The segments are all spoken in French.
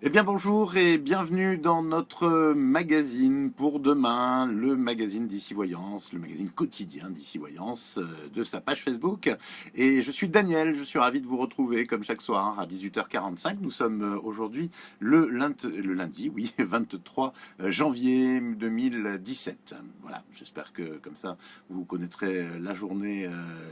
Eh bien bonjour et bienvenue dans notre magazine pour demain, le magazine d'Ici Voyance, le magazine quotidien d'Ici Voyance de sa page Facebook. Et je suis Daniel, je suis ravi de vous retrouver comme chaque soir à 18h45. Nous sommes aujourd'hui le lundi, oui, 23 janvier 2017. Voilà, j'espère que comme ça vous connaîtrez la journée,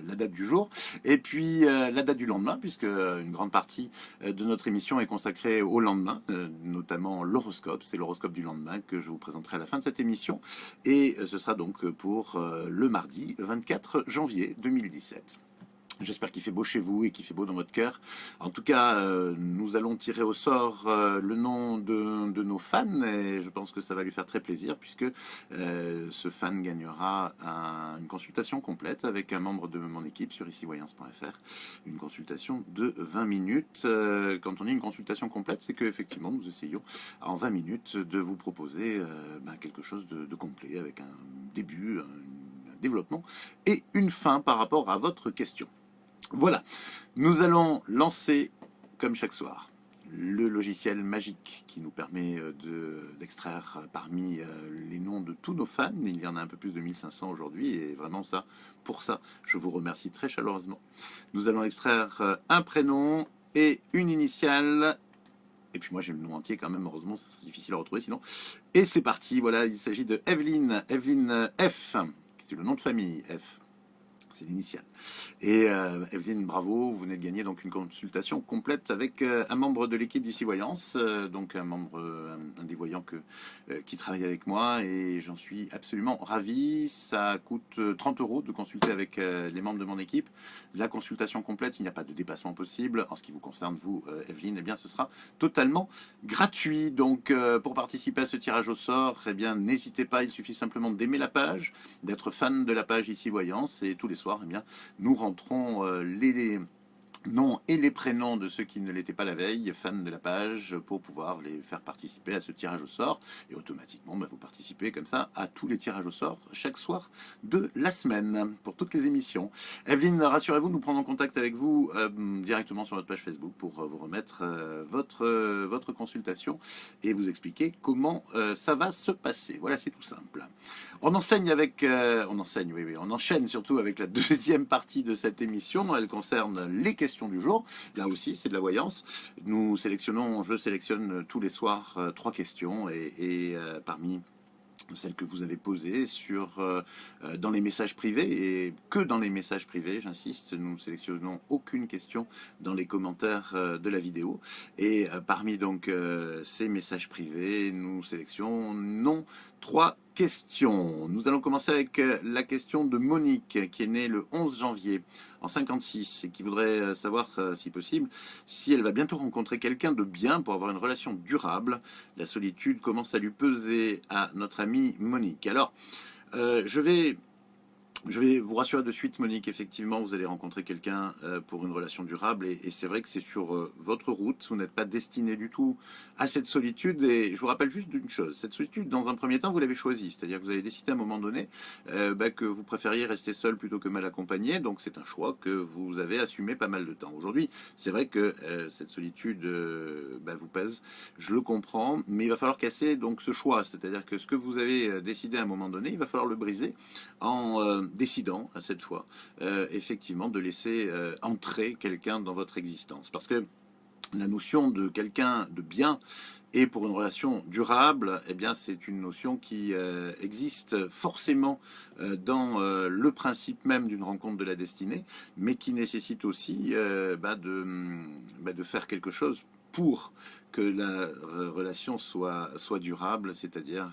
la date du jour et puis la date du lendemain puisque une grande partie de notre émission est consacrée au lendemain, notamment l'horoscope. C'est l'horoscope du lendemain que je vous présenterai à la fin de cette émission. Et ce sera donc pour le mardi 24 janvier 2017. J'espère qu'il fait beau chez vous et qu'il fait beau dans votre cœur. En tout cas, nous allons tirer au sort le nom de nos fans et je pense que ça va lui faire très plaisir puisque ce fan gagnera une consultation complète avec un membre de mon équipe sur icivoyance.fr. Une consultation de 20 minutes. Quand on dit une consultation complète, c'est qu'effectivement, nous essayons en 20 minutes de vous proposer quelque chose de complet avec un début, un développement et une fin par rapport à votre question. Voilà, nous allons lancer, comme chaque soir, le logiciel magique qui nous permet d'extraire parmi les noms de tous nos fans. Il y en a un peu plus de 1500 aujourd'hui et vraiment ça, pour ça, je vous remercie très chaleureusement. Nous allons extraire un prénom et une initiale. Et puis moi j'ai le nom entier quand même, heureusement, ça serait difficile à retrouver sinon. Et c'est parti, voilà, il s'agit de Evelyne F, c'est le nom de famille, F. C'est l'initiale. Et Evelyne, bravo, vous venez de gagner donc une consultation complète avec un membre de l'équipe d'Ici Voyance, donc un des voyants qui travaille avec moi et j'en suis absolument ravi. Ça coûte 30 euros de consulter avec les membres de mon équipe. La consultation complète, il n'y a pas de dépassement possible. En ce qui vous concerne, vous, Evelyne, eh bien, ce sera totalement gratuit. Donc, pour participer à ce tirage au sort, eh bien, n'hésitez pas, il suffit simplement d'aimer la page, d'être fan de la page Ici Voyance et tous les soirs, eh bien, nous rentrons les noms et les prénoms de ceux qui ne l'étaient pas la veille, fans de la page, pour pouvoir les faire participer à ce tirage au sort. Et automatiquement, vous participez comme ça à tous les tirages au sort chaque soir de la semaine pour toutes les émissions. Evelyne, rassurez-vous, nous prendrons contact avec vous directement sur notre page Facebook pour vous remettre votre consultation et vous expliquer comment ça va se passer. Voilà, c'est tout simple. On enseigne avec, on enseigne, oui, on enchaîne surtout avec la deuxième partie de cette émission. Elle concerne les questions du jour. Là aussi, c'est de la voyance. Je sélectionne tous les soirs 3 questions et parmi celles que vous avez posées dans les messages privés et que dans les messages privés, j'insiste, nous ne sélectionnons aucune question dans les commentaires de la vidéo et parmi donc ces messages privés, nous sélectionnons 3 questions. Nous allons commencer avec la question de Monique qui est née le 11 janvier en 56 et qui voudrait savoir si possible si elle va bientôt rencontrer quelqu'un de bien pour avoir une relation durable. La solitude commence à lui peser à notre amie Monique. Alors, je vais vous rassurer de suite, Monique, effectivement, vous allez rencontrer quelqu'un pour une relation durable et c'est vrai que c'est sur votre route, vous n'êtes pas destiné du tout à cette solitude et je vous rappelle juste d'une chose, cette solitude, dans un premier temps, vous l'avez choisie, c'est-à-dire que vous avez décidé à un moment donné que vous préfériez rester seul plutôt que mal accompagné, donc c'est un choix que vous avez assumé pas mal de temps. Aujourd'hui, c'est vrai que cette solitude vous pèse, je le comprends, mais il va falloir casser donc ce choix, c'est-à-dire que ce que vous avez décidé à un moment donné, il va falloir le briser en décidant à cette fois effectivement de laisser entrer quelqu'un dans votre existence. Parce que la notion de quelqu'un de bien et pour une relation durable, eh bien, c'est une notion qui existe forcément dans le principe même d'une rencontre de la destinée, mais qui nécessite aussi de faire quelque chose pour que la relation soit durable, c'est-à-dire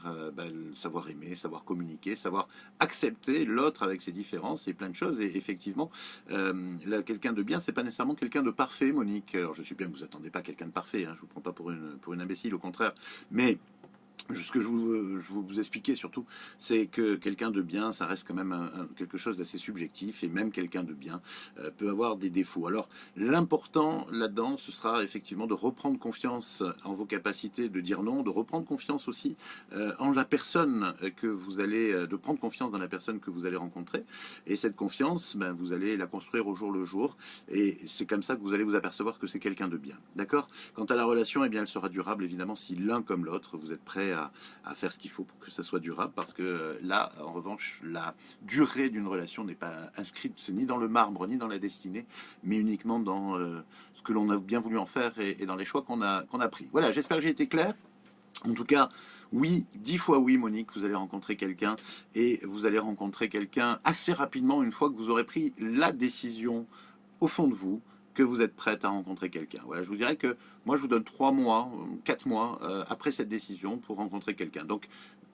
savoir aimer, savoir communiquer, savoir accepter l'autre avec ses différences et plein de choses. Et effectivement, quelqu'un de bien, c'est pas nécessairement quelqu'un de parfait, Monique. Alors je suis bien que vous attendez pas quelqu'un de parfait, hein, je vous prends pas pour une imbécile, au contraire. Mais Ce que je vous expliquais surtout, c'est que quelqu'un de bien, ça reste quand même quelque chose d'assez subjectif, et même quelqu'un de bien peut avoir des défauts. Alors, l'important là-dedans, ce sera effectivement de reprendre confiance en vos capacités de dire non, de reprendre confiance aussi en la personne que vous allez, de prendre confiance dans la personne que vous allez rencontrer. Et cette confiance, ben, vous allez la construire au jour le jour, et c'est comme ça que vous allez vous apercevoir que c'est quelqu'un de bien. D'accord? Quant à la relation, eh bien, elle sera durable, évidemment, si l'un comme l'autre, vous êtes prêt à faire ce qu'il faut pour que ça soit durable, parce que là, en revanche, la durée d'une relation n'est pas inscrite, c'est ni dans le marbre, ni dans la destinée, mais uniquement dans ce que l'on a bien voulu en faire et dans les choix qu'on a pris. Voilà, j'espère que j'ai été clair. En tout cas, oui, 10 fois oui, Monique, vous allez rencontrer quelqu'un, et vous allez rencontrer quelqu'un assez rapidement une fois que vous aurez pris la décision au fond de vous que vous êtes prête à rencontrer quelqu'un. Voilà, je vous dirais que moi, je vous donne 3 mois, 4 mois après cette décision pour rencontrer quelqu'un. Donc,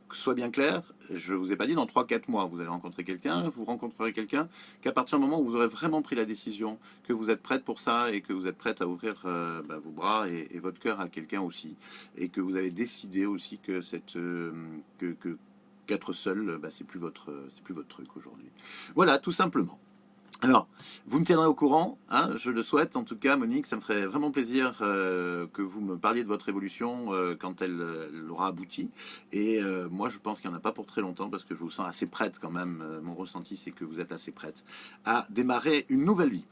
que ce soit bien clair, je ne vous ai pas dit dans 3 4 mois, vous allez rencontrer quelqu'un, vous rencontrerez quelqu'un, qu'à partir du moment où vous aurez vraiment pris la décision, que vous êtes prête pour ça, et que vous êtes prête à ouvrir vos bras et votre cœur à quelqu'un aussi, et que vous avez décidé aussi que qu'être seul, c'est plus votre truc aujourd'hui. Voilà, tout simplement. Alors, vous me tiendrez au courant, hein, je le souhaite en tout cas, Monique, ça me ferait vraiment plaisir que vous me parliez de votre évolution quand elle aura abouti. Et moi, je pense qu'il n'y en a pas pour très longtemps, parce que je vous sens assez prête quand même. Mon ressenti, c'est que vous êtes assez prête à démarrer une nouvelle vie.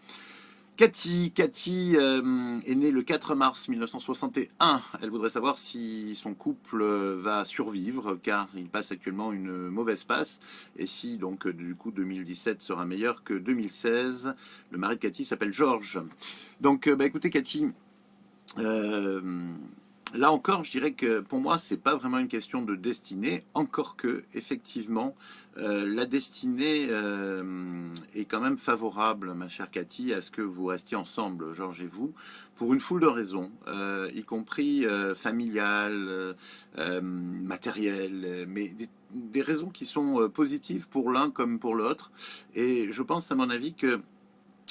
Cathy est née le 4 mars 1961. Elle voudrait savoir si son couple va survivre, car il passe actuellement une mauvaise passe, et si donc du coup 2017 sera meilleur que 2016. Le mari de Cathy s'appelle Georges. Donc écoutez Cathy, euh, là encore, je dirais que pour moi, c'est pas vraiment une question de destinée, encore que, effectivement, la destinée est quand même favorable, ma chère Cathy, à ce que vous restiez ensemble, Georges et vous, pour une foule de raisons, y compris familiales, matérielles, mais des raisons qui sont positives pour l'un comme pour l'autre. Et je pense, à mon avis, que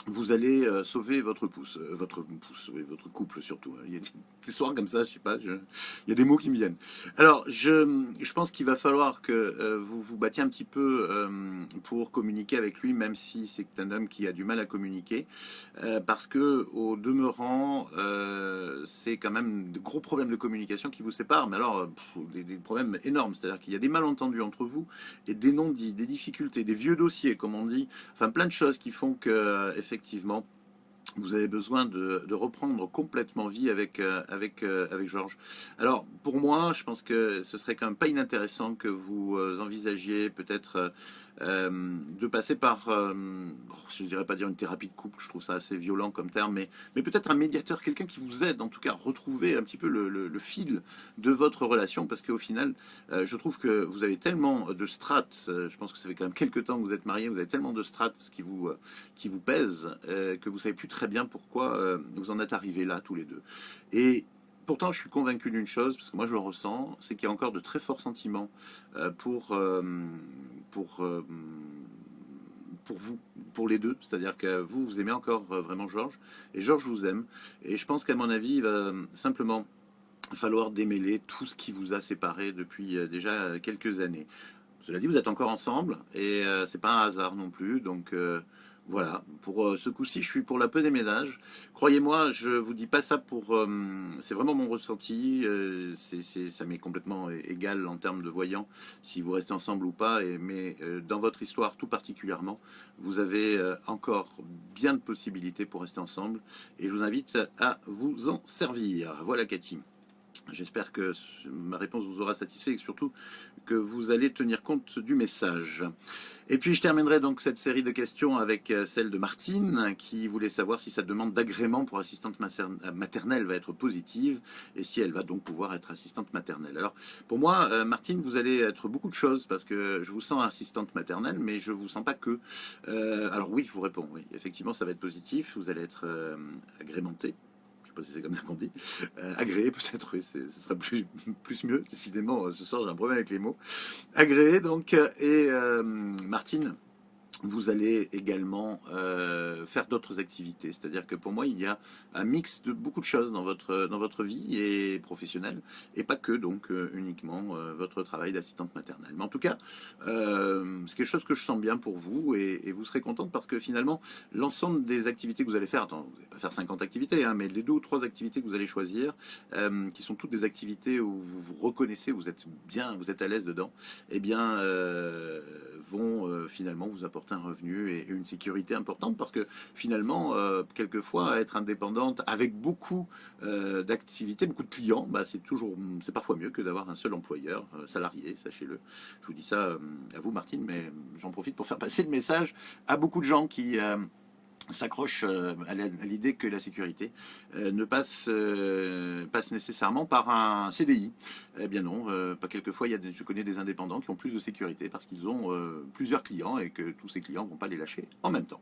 vous allez sauver oui, votre couple surtout. Il y a des soirs comme ça, je sais pas, il y a des mots qui me viennent. Alors, je pense qu'il va falloir que vous vous battiez un petit peu pour communiquer avec lui, même si c'est un homme qui a du mal à communiquer, parce que au demeurant, c'est quand même de gros problèmes de communication qui vous séparent, mais alors des problèmes énormes, c'est-à-dire qu'il y a des malentendus entre vous, et des non-dits, des difficultés, des vieux dossiers, comme on dit, enfin plein de choses qui font que effectivement vous avez besoin de reprendre complètement vie avec Georges. Alors, pour moi, je pense que ce serait quand même pas inintéressant que vous envisagiez peut-être de passer par, je ne dirais pas dire une thérapie de couple, je trouve ça assez violent comme terme, mais peut-être un médiateur, quelqu'un qui vous aide en tout cas à retrouver un petit peu le fil de votre relation, parce qu'au final, je trouve que vous avez tellement de strates, je pense que ça fait quand même quelques temps que vous êtes mariés, vous avez tellement de strates qui vous pèsent, que vous savez plus très bien pourquoi vous en êtes arrivés là tous les deux. Et pourtant, je suis convaincu d'une chose, parce que moi je le ressens, c'est qu'il y a encore de très forts sentiments euh, pour, euh, pour, euh, pour vous, pour les deux. C'est-à-dire que vous, vous aimez encore vraiment Georges, et Georges vous aime. Et je pense qu'à mon avis, il va simplement falloir démêler tout ce qui vous a séparé depuis déjà quelques années. Cela dit, vous êtes encore ensemble, et c'est pas un hasard non plus. Donc voilà, pour ce coup-ci, je suis pour la paix des ménages. Croyez-moi, je vous dis pas ça pour. C'est vraiment mon ressenti. Ça m'est complètement égal en termes de voyant si vous restez ensemble ou pas. Mais dans votre histoire, tout particulièrement, vous avez encore bien de possibilités pour rester ensemble. Et je vous invite à vous en servir. Voilà, Cathy. J'espère que ma réponse vous aura satisfait, et surtout que vous allez tenir compte du message. Et puis je terminerai donc cette série de questions avec celle de Martine, qui voulait savoir si sa demande d'agrément pour assistante maternelle va être positive, et si elle va donc pouvoir être assistante maternelle. Alors pour moi, Martine, vous allez être beaucoup de choses, parce que je vous sens assistante maternelle, mais je vous sens pas que. Alors oui, je vous réponds, oui, effectivement ça va être positif, vous allez être agrémenté. Je sais pas si c'est comme ça qu'on dit, agréé peut-être, oui, ce sera plus mieux, décidément, ce soir j'ai un problème avec les mots, agréé donc, et Martine, vous allez également faire d'autres activités. C'est-à-dire que pour moi, il y a un mix de beaucoup de choses dans votre vie et professionnelle, et pas que donc uniquement votre travail d'assistante maternelle. Mais en tout cas, c'est quelque chose que je sens bien pour vous, et vous serez contente parce que finalement, l'ensemble des activités que vous allez faire, attends, vous n'allez pas faire 50 activités, hein, mais les 2 ou 3 activités que vous allez choisir, qui sont toutes des activités où vous vous reconnaissez, vous êtes bien, vous êtes à l'aise dedans, eh bien, vont finalement vous apporter un revenu et une sécurité importante parce que finalement, quelquefois, être indépendante avec beaucoup d'activités, beaucoup de clients, bah, c'est parfois mieux que d'avoir un seul employeur salarié, sachez-le. Je vous dis ça à vous, Martine, mais j'en profite pour faire passer le message à beaucoup de gens qui s'accroche à l'idée que la sécurité ne passe nécessairement par un CDI. Eh bien non, pas quelquefois, je connais des indépendants qui ont plus de sécurité parce qu'ils ont plusieurs clients et que tous ces clients ne vont pas les lâcher en même temps.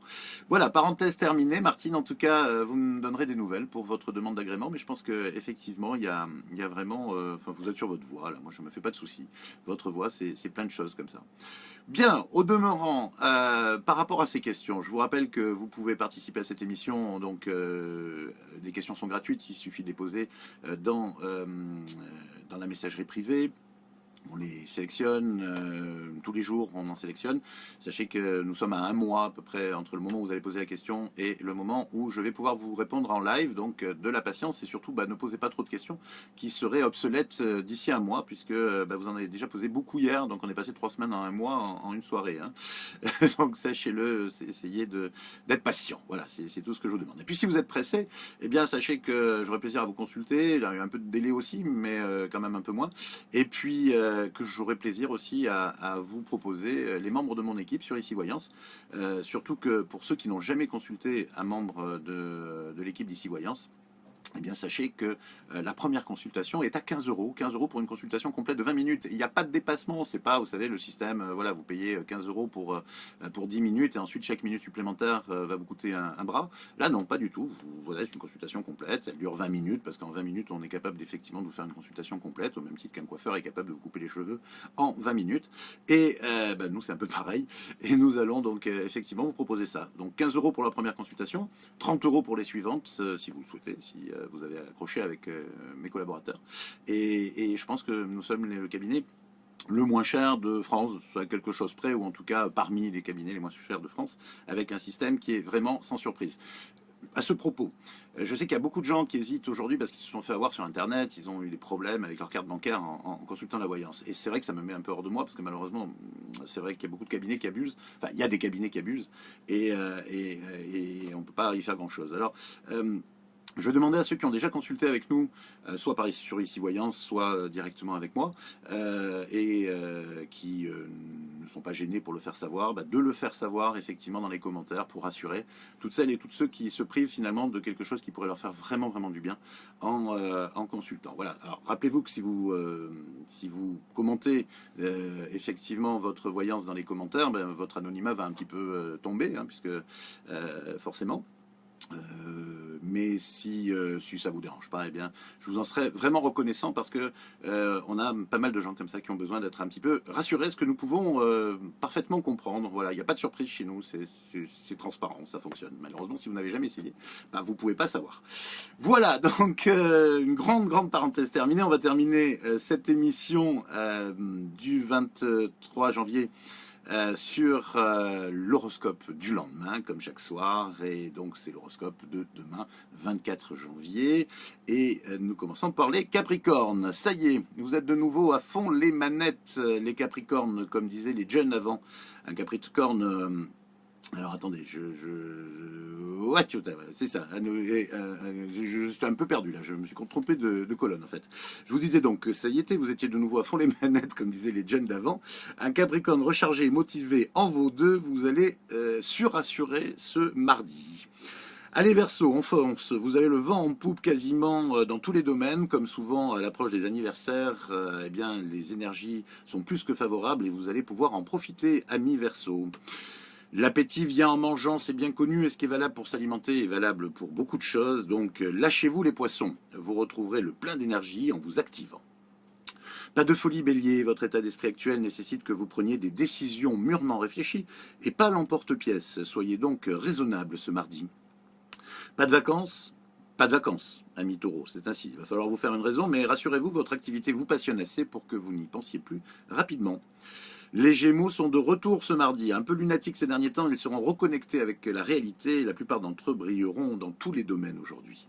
Voilà, parenthèse terminée. Martine, en tout cas, vous me donnerez des nouvelles pour votre demande d'agrément, mais je pense qu'effectivement, il y a vraiment... Enfin, vous êtes sur votre voie, là, moi je ne me fais pas de soucis. Votre voie, c'est plein de choses comme ça. Bien, au demeurant, par rapport à ces questions, je vous rappelle que vous pouvez participer à cette émission, donc les questions sont gratuites, il suffit de les poser dans la messagerie privée. On les sélectionne tous les jours, on en sélectionne. Sachez que nous sommes à un mois à peu près entre le moment où vous allez poser la question et le moment où je vais pouvoir vous répondre en live. Donc de la patience et surtout ne posez pas trop de questions qui seraient obsolètes d'ici un mois puisque vous en avez déjà posé beaucoup hier. Donc on est passé 3 semaines en un mois en une soirée. Hein. Donc sachez-le, essayez d'être patient. Voilà, c'est tout ce que je vous demande. Et puis si vous êtes pressé, eh bien sachez que j'aurai plaisir à vous consulter. Il y a eu un peu de délai aussi, mais quand même un peu moins. Et puis que j'aurai plaisir aussi à vous proposer les membres de mon équipe sur Ici Voyance. Surtout que pour ceux qui n'ont jamais consulté un membre de l'équipe d'Ici Voyance, eh bien, sachez que la première consultation est à 15 euros. 15 euros pour une consultation complète de 20 minutes. Il n'y a pas de dépassement. C'est pas, vous savez, le système, voilà, vous payez 15 euros pour 10 minutes et ensuite chaque minute supplémentaire va vous coûter un bras. Là, non, pas du tout. Voilà, c'est une consultation complète. Elle dure 20 minutes parce qu'en 20 minutes, on est capable effectivement de vous faire une consultation complète, au même titre qu'un coiffeur est capable de vous couper les cheveux en 20 minutes. Et nous, c'est un peu pareil. Et nous allons donc effectivement vous proposer ça. Donc 15 euros pour la première consultation, 30 euros pour les suivantes, si vous le souhaitez, si vous avez accroché avec mes collaborateurs. Et je pense que nous sommes le cabinet le moins cher de France, soit quelque chose près, ou en tout cas parmi les cabinets les moins chers de France, avec un système qui est vraiment sans surprise. À ce propos, je sais qu'il y a beaucoup de gens qui hésitent aujourd'hui parce qu'ils se sont fait avoir sur Internet, ils ont eu des problèmes avec leur carte bancaire en consultant la voyance. Et c'est vrai que ça me met un peu hors de moi parce que malheureusement, c'est vrai qu'il y a beaucoup de cabinets qui abusent. Enfin, il y a des cabinets qui abusent et on ne peut pas y faire grand-chose. Alors, je vais demander à ceux qui ont déjà consulté avec nous, soit sur Ici Voyance, soit directement avec moi, qui ne sont pas gênés pour le faire savoir, de le faire savoir effectivement dans les commentaires pour rassurer toutes celles et tous ceux qui se privent finalement de quelque chose qui pourrait leur faire vraiment vraiment du bien en consultant. Voilà. Alors rappelez-vous que si vous commentez effectivement votre voyance dans les commentaires, votre anonymat va un petit peu tomber, hein, puisque forcément. Mais si ça vous dérange pas, eh bien, je vous en serais vraiment reconnaissant parce que on a pas mal de gens comme ça qui ont besoin d'être un petit peu rassurés, ce que nous pouvons parfaitement comprendre. Voilà, il n'y a pas de surprise chez nous, c'est transparent, ça fonctionne. Malheureusement, si vous n'avez jamais essayé, vous pouvez pas savoir. Voilà, donc une grande parenthèse terminée. On va terminer cette émission du 23 janvier. Sur l'horoscope du lendemain, comme chaque soir, et donc c'est l'horoscope de demain, 24 janvier, et nous commençons par les Capricornes. Ça y est, vous êtes de nouveau à fond les manettes, les Capricornes, comme disaient les jeunes avant. Un Capricorne... alors attendez, ouais, c'est ça. Je suis un peu perdu là, je me suis trompé de colonne en fait. Je vous disais donc que ça y était, vous étiez de nouveau à fond les manettes, comme disaient les jeunes d'avant. Un Capricorne rechargé et motivé en vos deux, vous allez surassurer ce mardi. Allez Verseau, on fonce, vous avez le vent en poupe quasiment dans tous les domaines, comme souvent à l'approche des anniversaires, eh bien les énergies sont plus que favorables et vous allez pouvoir en profiter, amis Verseau. L'appétit vient en mangeant, c'est bien connu, et ce qui est valable pour s'alimenter est valable pour beaucoup de choses, donc lâchez-vous les poissons, vous retrouverez le plein d'énergie en vous activant. Pas de folie, Bélier, votre état d'esprit actuel nécessite que vous preniez des décisions mûrement réfléchies et pas l'emporte-pièce. Soyez donc raisonnable ce mardi. Pas de vacances? Pas de vacances, ami Taureau, c'est ainsi. Il va falloir vous faire une raison, mais rassurez-vous, votre activité vous passionne assez pour que vous n'y pensiez plus rapidement. Les Gémeaux sont de retour ce mardi. Un peu lunatiques ces derniers temps, ils seront reconnectés avec la réalité et la plupart d'entre eux brilleront dans tous les domaines aujourd'hui.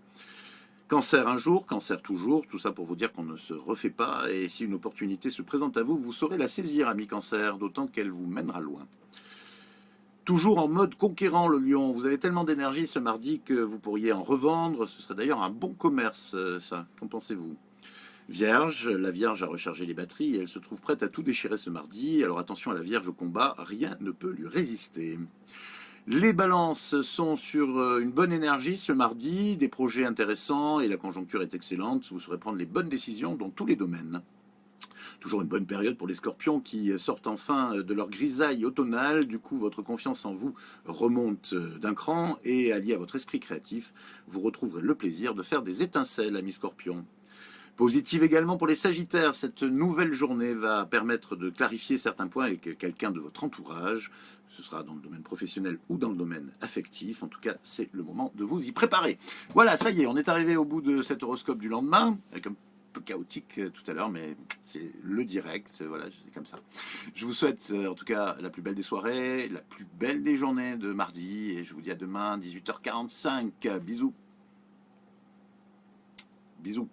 Cancer un jour, cancer toujours, tout ça pour vous dire qu'on ne se refait pas. Et si une opportunité se présente à vous, vous saurez la saisir, ami Cancer, d'autant qu'elle vous mènera loin. Toujours en mode conquérant, le lion. Vous avez tellement d'énergie ce mardi que vous pourriez en revendre. Ce serait d'ailleurs un bon commerce, ça. Qu'en pensez-vous? Vierge, la Vierge a rechargé les batteries et elle se trouve prête à tout déchirer ce mardi. Alors attention à la Vierge au combat, rien ne peut lui résister. Les balances sont sur une bonne énergie ce mardi, des projets intéressants et la conjoncture est excellente. Vous saurez prendre les bonnes décisions dans tous les domaines. Toujours une bonne période pour les scorpions qui sortent enfin de leur grisaille automnale. Du coup, votre confiance en vous remonte d'un cran et allié à votre esprit créatif, vous retrouverez le plaisir de faire des étincelles, amis scorpions. Positive également pour les Sagittaires, cette nouvelle journée va permettre de clarifier certains points avec quelqu'un de votre entourage. Ce sera dans le domaine professionnel ou dans le domaine affectif. En tout cas, c'est le moment de vous y préparer. Voilà, ça y est, on est arrivé au bout de cet horoscope du lendemain, avec un peu chaotique tout à l'heure, mais c'est le direct, voilà, c'est comme ça. Je vous souhaite en tout cas la plus belle des soirées, la plus belle des journées de mardi, et je vous dis à demain, 18h45. Bisous. Bisous.